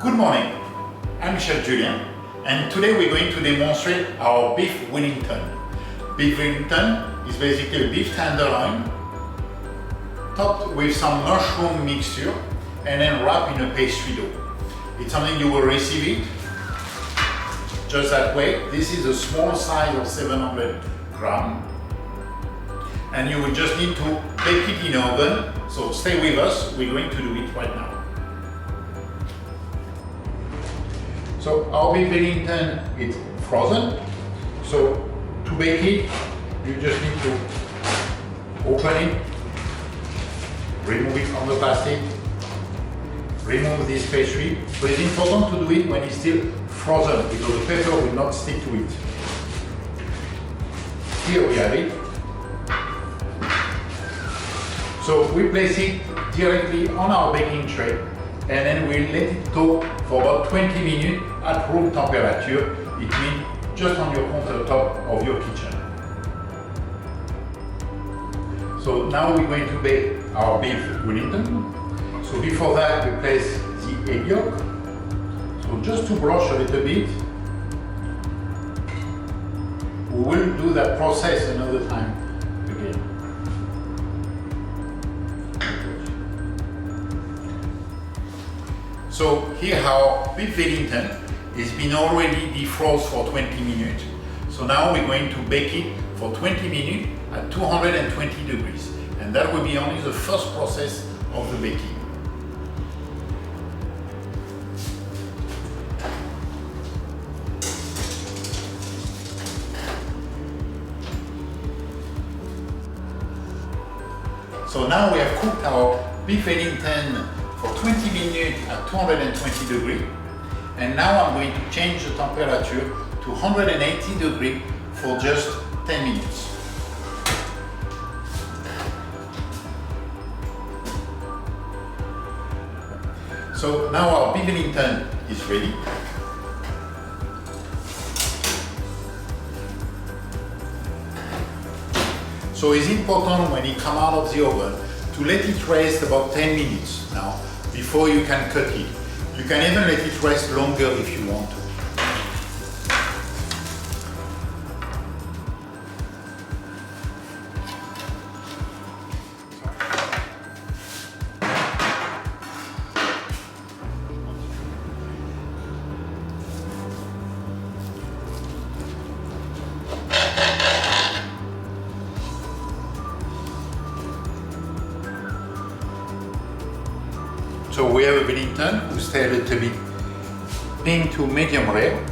Good morning, I'm Chef Julien, and today we're going to demonstrate our Beef Wellington. Beef Wellington is basically a beef tenderloin topped with some mushroom mixture and then wrapped in a pastry dough. It's something you will receive it just that way. This is a small size of 700 grams. And you will just need to bake it in the oven. So stay with us, we're going to do it right now. So our Beef Wellington is frozen. So to bake it, you just need to open it, remove it from the plastic, remove this pastry. But it's important to do it when it's still frozen because the pepper will not stick to it. Here we have it. So we place it directly on our baking tray and then we let it cook for about 20 minutes at room temperature. It means just on your countertop of your kitchen. So now we're going to bake our Beef Wellington. So before that we place the egg yolk. So just to brush a little bit. We will do that process another time again. So here our Beef Wellington has been already defrosted for 20 minutes. So now we're going to bake it for 20 minutes at 220 degrees. And that will be only the first process of the baking. So now we have cooked our Beef Wellington for 20 minutes at 220 degrees. And now I'm going to change the temperature to 180 degrees for just 10 minutes. So now our Beef Wellington is ready. So it's important when it comes out of the oven to let it rest about 10 minutes now before you can cut it. You can even let it rest longer if you want to. So we have a Wellington who stay a little bit pink to medium rare.